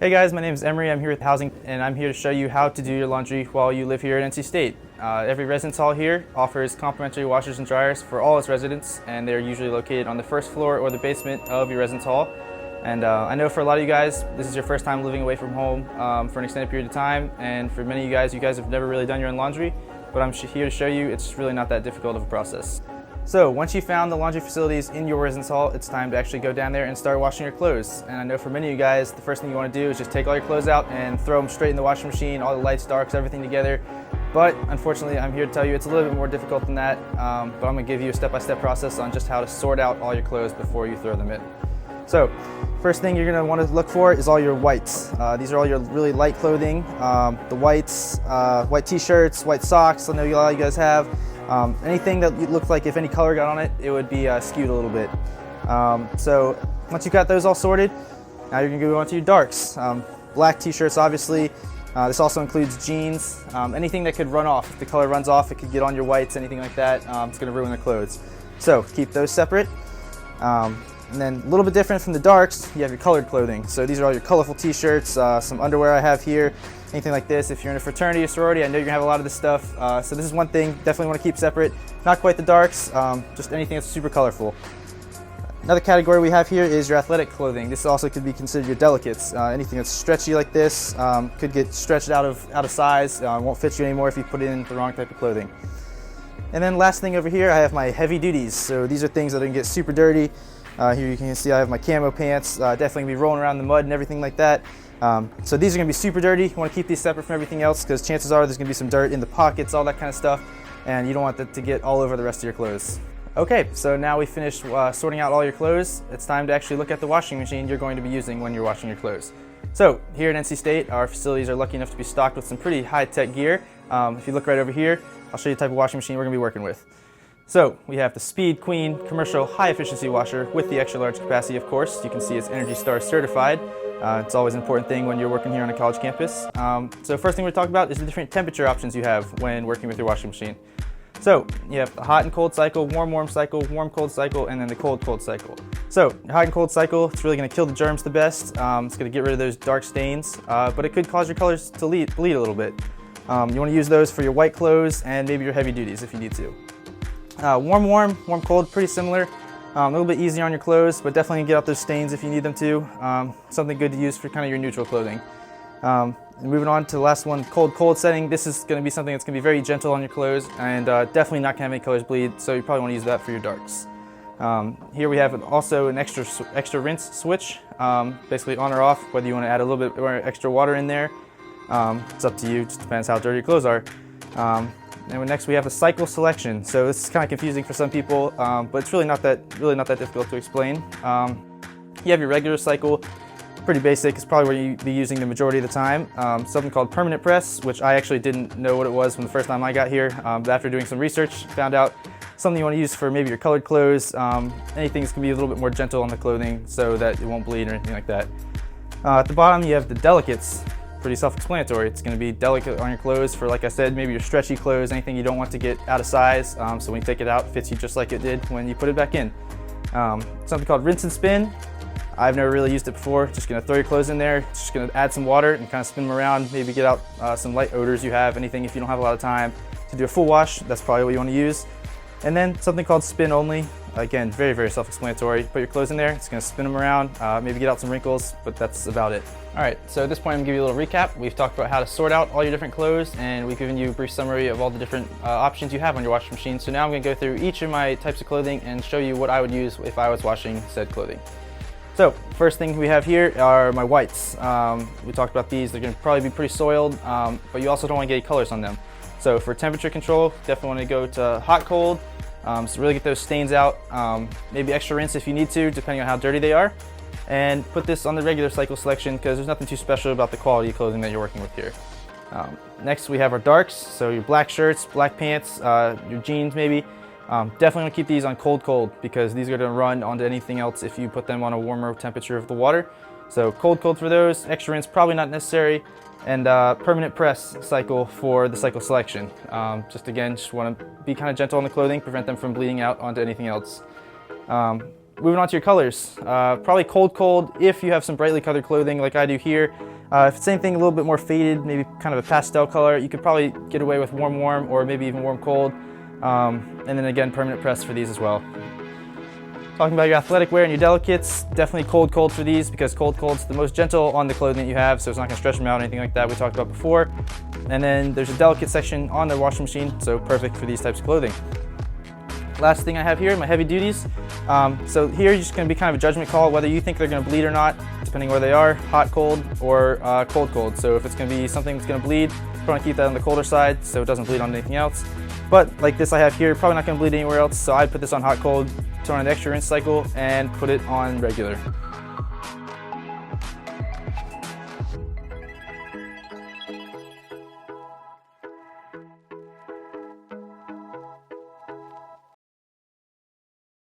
Hey guys, my name is Emory. I'm here with Housing, and I'm here to show you how to do your laundry while you live here at NC State. Every residence hall here offers complimentary washers and dryers for all its residents, and they're usually located on the first floor or the basement of your residence hall. And I know for a lot of you guys, this is your first time living away from home for an extended period of time, and for many of you guys have never really done your own laundry, but I'm here to show you it's really not that difficult of a process. So once you found the laundry facilities in your residence hall, it's time to actually go down there and start washing your clothes. And I know for many of you guys, the first thing you want to do is just take all your clothes out and throw them straight in the washing machine, all the lights, darks, everything together. But unfortunately, I'm here to tell you it's a little bit more difficult than that, but I'm going to give you a step-by-step process on just how to sort out all your clothes before you throw them in. So first thing you're going to want to look for is all your whites. These are all your really light clothing, the whites, white t-shirts, white socks. I know a lot of you guys have. Anything that looks like if any color got on it, it would be skewed a little bit. So once you've got those all sorted, now you're going to go on to your darks. Black t-shirts, obviously. This also includes jeans. Anything that could run off. If the color runs off, it could get on your whites, anything like that. It's going to ruin the clothes. So keep those separate. And then a little bit different from the darks, you have your colored clothing. So these are all your colorful t-shirts, some underwear I have here, anything like this. If you're in a fraternity or sorority, I know you're gonna have a lot of this stuff. So this is one thing, definitely wanna keep separate. Not quite the darks, just anything that's super colorful. Another category we have here is your athletic clothing. This also could be considered your delicates. Anything that's stretchy like this could get stretched out of size, won't fit you anymore if you put it in the wrong type of clothing. And then last thing over here, I have my heavy duties. So these are things that are gonna get super dirty. Here you can see I have my camo pants, definitely gonna be rolling around in the mud and everything like that. So these are gonna be super dirty. You wanna keep these separate from everything else because chances are there's gonna be some dirt in the pockets, all that kind of stuff, and you don't want that to get all over the rest of your clothes. Okay, so now we finished sorting out all your clothes. It's time to actually look at the washing machine you're going to be using when you're washing your clothes. So here at NC State, our facilities are lucky enough to be stocked with some pretty high-tech gear. If you look right over here, I'll show you the type of washing machine we're gonna be working with. So we have the Speed Queen commercial high efficiency washer with the extra large capacity, of course. You can see it's Energy Star certified. It's always an important thing when you're working here on a college campus. So first thing we're talking about is the different temperature options you have when working with your washing machine. So you have the hot and cold cycle, warm cycle, warm cold cycle, and then the cold cycle. So your hot and cold cycle, it's really gonna kill the germs the best. It's gonna get rid of those dark stains, but it could cause your colors to bleed a little bit. You wanna use those for your white clothes and maybe your heavy duties if you need to. Warm cold, pretty similar. A little bit easier on your clothes, but definitely get out those stains if you need them to. Something good to use for kind of your neutral clothing. And moving on to the last one, cold setting. This is going to be something that's going to be very gentle on your clothes and definitely not going to have any colors bleed, so you probably want to use that for your darks. Here we have also an extra rinse switch, basically on or off, whether you want to add a little bit more extra water in there. It's up to you, just depends how dirty your clothes are. And next we have a cycle selection. So this is kind of confusing for some people, but it's really not that difficult to explain. You have your regular cycle, pretty basic. It's probably where you'd be using the majority of the time. Something called permanent press, which I actually didn't know what it was from the first time I got here, but after doing some research, found out something you want to use for maybe your colored clothes. Anything that's going to be a little bit more gentle on the clothing so that it won't bleed or anything like that. At the bottom you have the delicates. Pretty self-explanatory. It's going to be delicate on your clothes for, like I said, maybe your stretchy clothes, anything you don't want to get out of size. So when you take it out, it fits you just like it did when you put it back in. Something called rinse and spin. I've never really used it before. Just going to throw your clothes in there, just going to add some water and kind of spin them around, maybe get out some light odors you have, anything if you don't have a lot of time. To do a full wash, that's probably what you want to use. And then something called spin only. Again, very, very self-explanatory. Put your clothes in there, it's gonna spin them around, maybe get out some wrinkles, but that's about it. All right, so at this point I'm gonna give you a little recap. We've talked about how to sort out all your different clothes, and we've given you a brief summary of all the different options you have on your washing machine. So now I'm gonna go through each of my types of clothing and show you what I would use if I was washing said clothing. So first thing we have here are my whites. We talked about these, they're gonna probably be pretty soiled, but you also don't wanna get any colors on them. So for temperature control, definitely wanna go to hot, cold, so really get those stains out, maybe extra rinse if you need to, depending on how dirty they are. And put this on the regular cycle selection because there's nothing too special about the quality of clothing that you're working with here. Next we have our darks, so your black shirts, black pants, your jeans maybe. Definitely want to keep these on cold because these are going to run onto anything else if you put them on a warmer temperature of the water. So cold for those, extra rinse probably not necessary, and permanent press cycle for the cycle selection. Just want to be kind of gentle on the clothing, prevent them from bleeding out onto anything else. Moving on to your colors, probably cold if you have some brightly colored clothing like I do here. If it's anything a little bit more faded, maybe kind of a pastel color, you could probably get away with warm or maybe even warm cold. And then again, permanent press for these as well. Talking about your athletic wear and your delicates, definitely cold for these because cold's the most gentle on the clothing that you have, so it's not going to stretch them out or anything like that we talked about before. And then there's a delicate section on the washing machine, so perfect for these types of clothing. Last thing I have here, my heavy duties. So here you're just going to be kind of a judgment call whether you think they're going to bleed or not, depending where they are, hot, cold, or cold. So if it's going to be something that's going to bleed, you want to keep that on the colder side so it doesn't bleed on anything else. But like this I have here, probably not going to bleed anywhere else, so I'd put this on hot, cold, turn on the extra rinse cycle, and put it on regular.